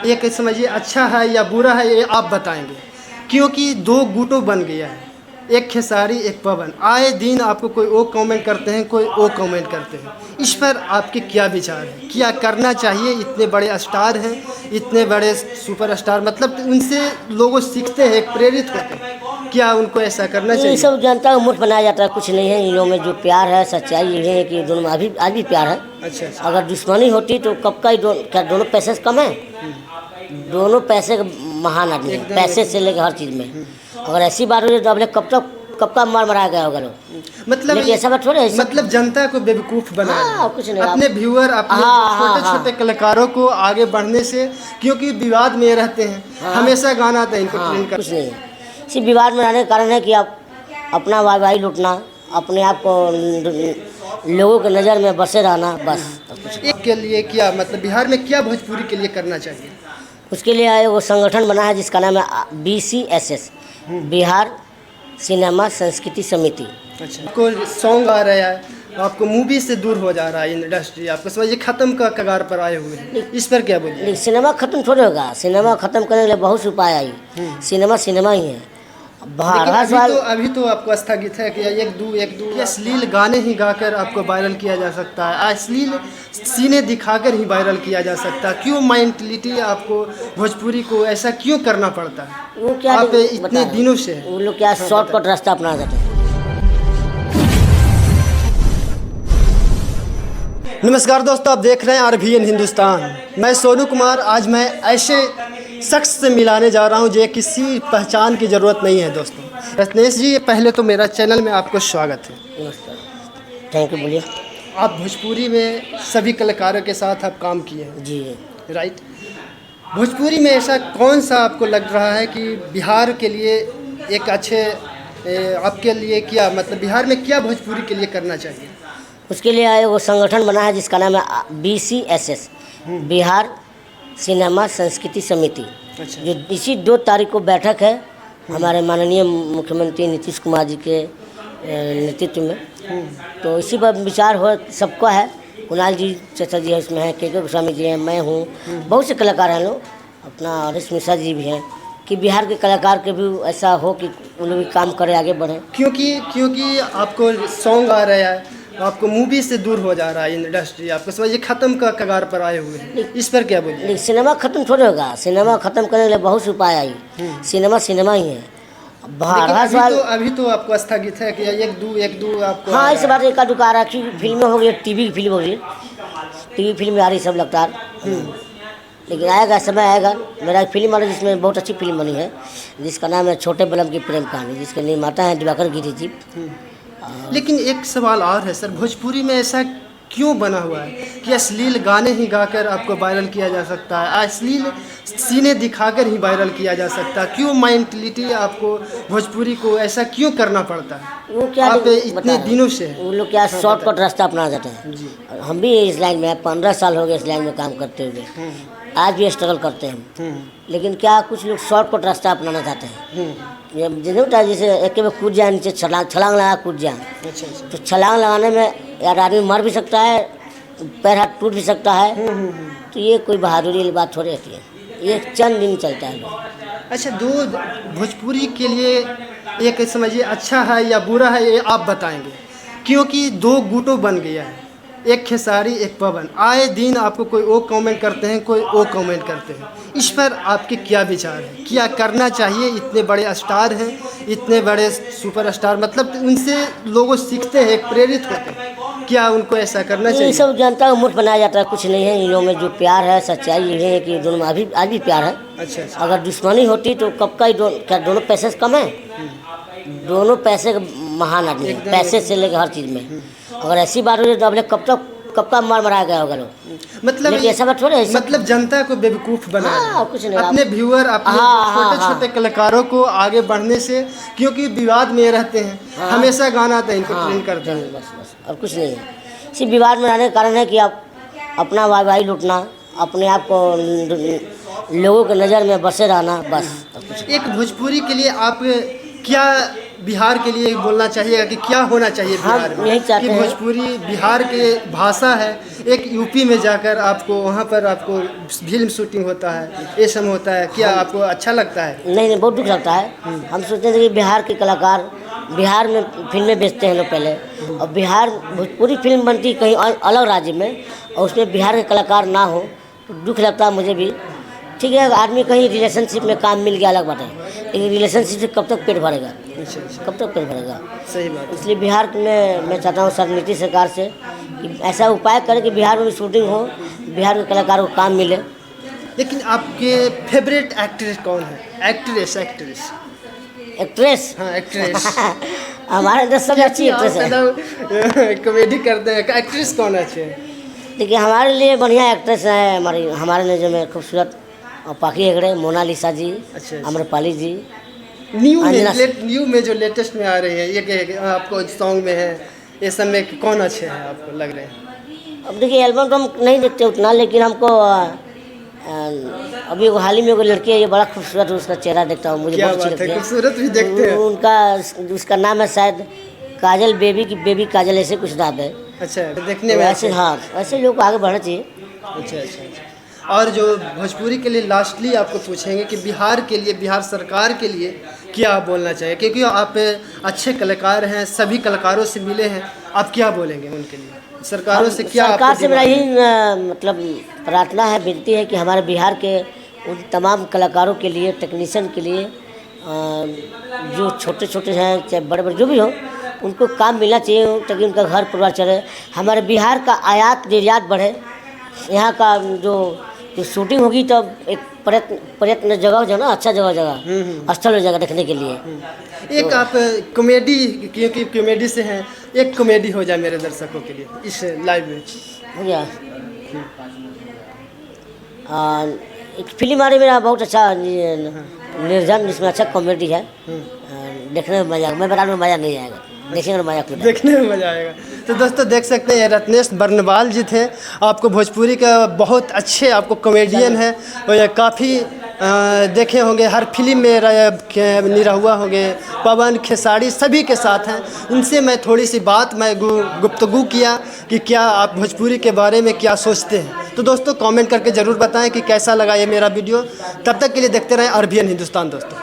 एक समझिए अच्छा है या बुरा है ये आप बताएंगे, क्योंकि दो गुटों बन गया है, एक खेसारी एक पवन। आए दिन आपको कोई वो कमेंट करते हैं, कोई वो कमेंट करते हैं। इस पर आपके क्या विचार है? क्या करना चाहिए? इतने बड़े स्टार हैं, इतने बड़े सुपरस्टार, मतलब उनसे लोग सीखते हैं, प्रेरित होते हैं। क्या उनको ऐसा करना ये चाहिए? सब जनता को मूर्ख बनाया जाता है, कुछ नहीं है इन लोगों में। जो प्यार है, सच्चाई ये है कि दोनों में अभी आज भी प्यार है। अच्छा अच्छा। अगर दुश्मनी होती तो कब का ही क्या दोनों पैसे से कम है? दोनों पैसे के महान आदमी है, पैसे से लेकर हर चीज़ में। अगर ऐसी बात हो तो अब कब का मार मराया गया होगा लोग। मतलब लेकिन ऐसा बात थोड़े है, मतलब जनता को बेवकूफ़ बना रहे हैं। कुछ नहीं अपने व्यूअर, अपने छोटे छोटे कलाकारों को आगे बढ़ने से, क्योंकि विवाद में रहते हैं, हमेशा गाना आता है इनको ट्रेंड कर। कुछ नहीं है। इसी विवाद में रहने का कारण है कि आप अपना वाई लूटना, अपने आप को लोगों की नज़र में बसे रहना, बस। एक के लिए क्या मतलब बिहार में क्या भोजपुरी के लिए करना चाहिए? उसके लिए वो संगठन बना है जिसका नाम है BCSS, बिहार सिनेमा संस्कृति समिति। अच्छा, आपको सॉन्ग आ रहा है, आपको मूवी से दूर हो जा रहा है इंडस्ट्री, आपको समझिए खत्म का कगार पर आए हुए हैं, इस पर क्या बोलिए? सिनेमा खत्म थोड़े होगा। सिनेमा खत्म करने के लिए बहुत से उपाय आई। सिनेमा ही है। अभी तो आपको स्थगित है कि एक दो अश्लील गाने ही गाकर आपको वायरल किया जा सकता है, अश्लील सीने दिखाकर ही वायरल किया जा सकता है। क्यों मेंटलिटी आपको भोजपुरी को ऐसा क्यों करना पड़ता है? वो क्या आप इतने दिनों से हैं। वो लोग क्या शॉर्टकट रास्ता अपना जाते हैं। नमस्कार दोस्तों, आप देख रहे हैं RVN हिंदुस्तान। मैं सोनू कुमार। आज मैं ऐसे शख्स से मिलाने जा रहा हूं जो किसी पहचान की ज़रूरत नहीं है दोस्तों। रत्नेश जी, पहले तो मेरा चैनल में आपको स्वागत है। नमस्कार, थैंक यू। बोलिए। आप भोजपुरी में सभी कलाकारों के साथ आप काम किए हैं जी राइट। भोजपुरी में ऐसा कौन सा आपको लग रहा है कि बिहार के लिए एक अच्छे आपके लिए क्या मतलब बिहार में क्या भोजपुरी के लिए करना चाहिए? उसके लिए वो संगठन बना है जिसका नाम है BCSS, बिहार सिनेमा संस्कृति समिति। अच्छा। जो इसी 2 तारीख को बैठक है हमारे माननीय मुख्यमंत्री नीतीश कुमार जी के नेतृत्व में। तो इसी पर विचार हो सबका है। कुणाल जी चाचा जी है इसमें, है KK गोस्वामी जी हैं, मैं हूँ, बहुत से कलाकार हैं लोग, अपना हरीश मिश्रा जी भी हैं, कि बिहार के कलाकार के भी ऐसा हो कि उन लोग भी काम करें, आगे बढ़ें। क्योंकि आपको सॉन्ग आ रहा है, आपको मूवी से दूर हो जा रहा है इंडस्ट्री, आपको समझिए खत्म का कगार पर आए हुए हैं, इस पर क्या बोलिए? सिनेमा खत्म थोड़े होगा। सिनेमा खत्म करने के लिए बहुत से उपाय आई। सिनेमा ही है। अभी तो आपको स्थगित है कि एक दो आपको। हाँ, इस बार एक दुका रखी फिल्में हो गई, टीवी की फिल्म हो गई, टीवी फिल्म में आ रही सब लगातार। लेकिन आएगा, समय आएगा। मेरा एक फिल्म आ रही जिसमें बहुत अच्छी फिल्म बनी है, जिसका नाम है छोटे बलम की प्रेम कहानी, जिसके निर्माता हैं दिवाकर गिरी जी। लेकिन एक सवाल और है सर, भोजपुरी में ऐसा क्यों बना हुआ है कि अश्लील गाने ही गाकर आपको वायरल किया जा सकता है, अश्लील सीने दिखाकर ही वायरल किया जा सकता है? क्यों मेंटलिटी आपको भोजपुरी को ऐसा क्यों करना पड़ता है? वो क्या आप इतने दिनों से हैं। वो लोग क्या शॉर्टकट रास्ता अपना जाते हैं। हम भी इस लाइन में 15 साल हो गए इस लाइन में काम करते हुए, आज भी स्ट्रगल करते हैं। लेकिन क्या कुछ लोग शॉर्टकट रास्ता अपनाना चाहते हैं। जैसे एक में कूद जाए, नीचे छलांग लगा कूद जाए। अच्छा। तो छलांग लगाने में यार आदमी मर भी सकता है, पैर हाथ टूट भी सकता है। तो ये कोई बहादुरी वाली बात थोड़ी रहती है, ये चंद दिन चलता है। अच्छा, दो भोजपुरी के लिए एक समझिए अच्छा है या बुरा है ये आप बताएंगे, क्योंकि दो गुटों बन गया है, एक खेसारी एक पवन। आए दिन आपको कोई वो कमेंट करते हैं, कोई वो कमेंट करते हैं। इस पर आपके क्या विचार है? क्या करना चाहिए? इतने बड़े स्टार हैं, इतने बड़े सुपरस्टार, मतलब उनसे लोग सीखते हैं, प्रेरित होते हैं। क्या उनको ऐसा करना चाहिए? ये सब जनता को मूर्ख बनाया जाता है, कुछ नहीं है इन लोगों में। जो प्यार है, सच्चाई ये है कि दोनों में अभी आज भी प्यार है। अच्छा। अगर दुश्मनी होती तो कब का ही क्या दोनों पैसे से कम है? दोनों पैसे के महान आदमी है, पैसे से लेकर हर चीज़ में। अगर ऐसी बात हो तो अब कब का मार मराया गया होगा लोग। मतलब ऐसा बात थोड़े है। मतलब जनता को बेवकूफ़ बना रहे हैं। कुछ नहीं। अपने व्यूअर, अपने छोटे छोटे कलाकारों को आगे बढ़ने से, क्योंकि विवाद में रहते हैं, हमेशा गाना आता है इनको ट्रेंड करते हैं, बस और कुछ नहीं है। इसी विवाद में रहने का कारण है कि आप अपना वाई लूटना, अपने आप को लोगों की नज़र में बसे रहना, बस। एक भोजपुरी के लिए आप क्या बिहार के लिए बोलना चाहिएगा कि क्या होना चाहिए बिहार में? यही चाहते कि हैं। भोजपुरी बिहार के भाषा है, एक यूपी में जाकर आपको वहाँ पर आपको फिल्म शूटिंग होता है, ये सब होता है, क्या आपको अच्छा लगता है? नहीं बहुत दुख लगता है। हम सोचते थे कि बिहार के कलाकार बिहार में फिल्में बेचते हैं लोग पहले, और बिहार भोजपुरी फिल्म बनती कहीं अलग राज्य में और उसमें बिहार के कलाकार ना हो तो दुख लगता है मुझे भी। ठीक है, आदमी कहीं रिलेशनशिप में काम मिल गया अलग बात है, लेकिन रिलेशनशिप से कब तक पेट भरेगा, अच्छा अच्छा, कब तक पेट भरेगा। सही बात है। इसलिए बिहार में मैं चाहता हूँ सर नीतीश सरकार से कि ऐसा उपाय करें कि बिहार में भी शूटिंग हो, बिहार के कलाकारों को काम मिले। लेकिन आपके फेवरेट एक्ट्रेस कौन है? एक्ट्रेस एक्ट्रेस एक्ट्रेस हाँ एक्ट्रेस हमारे अंदर सबसे अच्छी एक्ट्रेस है। कॉमेडी करते हैं, एक्ट्रेस कौन अच्छे हैं? देखिए हमारे लिए बढ़िया एक्ट्रेस है हमारे नज़र में खूबसूरत और पाखी हेगड़े, मोनालिसा जी, अच्छा। आम्रपाली जी। न्यू में जो लेटेस्ट में आ रही है, ये आपको सॉन्ग में है, ये सब में कौन अच्छे हैं आपको लग रहे हैं? अब देखिए एल्बम तो हम नहीं देखते उतना, लेकिन हमको अभी हाल ही में कोई लड़की है, ये बड़ा खूबसूरत उसका चेहरा देखता हूँ, मुझे क्या बहुत अच्छी बात है, लगती है। खूबसूरत भी देखते हैं। उनका उसका नाम है शायद काजल बेबी की, बेबी काजल ऐसे कुछ नाम है। अच्छा, देखने तो में ऐसे हाँ, ऐसे लोग को आगे बढ़ना चाहिए। अच्छा अच्छा अच्छा। और जो भोजपुरी के लिए लास्टली आपको पूछेंगे कि बिहार के लिए, बिहार सरकार के लिए क्या आप बोलना चाहिए, क्योंकि आप अच्छे कलाकार हैं, सभी कलाकारों से मिले हैं, आप क्या बोलेंगे उनके लिए? सरकारों से क्या सरकार आपको से मेरा यही मतलब प्रार्थना है, विनती है कि हमारे बिहार के उन तमाम कलाकारों के लिए, टेक्नीशियन के लिए, जो छोटे छोटे हैं चाहे बड़े बड़े जो भी हो, उनको काम मिलना चाहिए ताकि उनका घर परिवार चले, हमारे बिहार का आयात निर्यात बढ़े, यहाँ का जो शूटिंग होगी तो एक पर्यटन जगह जो ना अच्छा जगह स्थल हो जाएगा देखने के लिए। एक आप कॉमेडी, क्योंकि कॉमेडी से हैं, एक कॉमेडी हो जाए मेरे दर्शकों के लिए इस लाइव में। हो गया। एक फिल्म आ रही मेरा बहुत अच्छा निर्जन, जिसमें अच्छा कॉमेडी है, देखने में मजा, मैं बता रहा हूँ मज़ा नहीं आएगा, देखने में मज़ा खुद देखने में मज़ा आएगा। तो दोस्तों देख सकते हैं, रत्नेश बर्नवाल जी थे, आपको भोजपुरी का बहुत अच्छे आपको कॉमेडियन है, और ये काफ़ी देखे होंगे, हर फिल्म में निरहुआ होंगे, पवन खेसारी सभी के साथ हैं। उनसे मैं थोड़ी सी बात मैं गुफ्तगू किया कि क्या आप भोजपुरी के बारे में क्या सोचते हैं। तो दोस्तों कमेंट करके ज़रूर बताएं कि कैसा लगा ये मेरा वीडियो। तब तक के लिए देखते रहें आरबीएन हिंदुस्तान दोस्तों।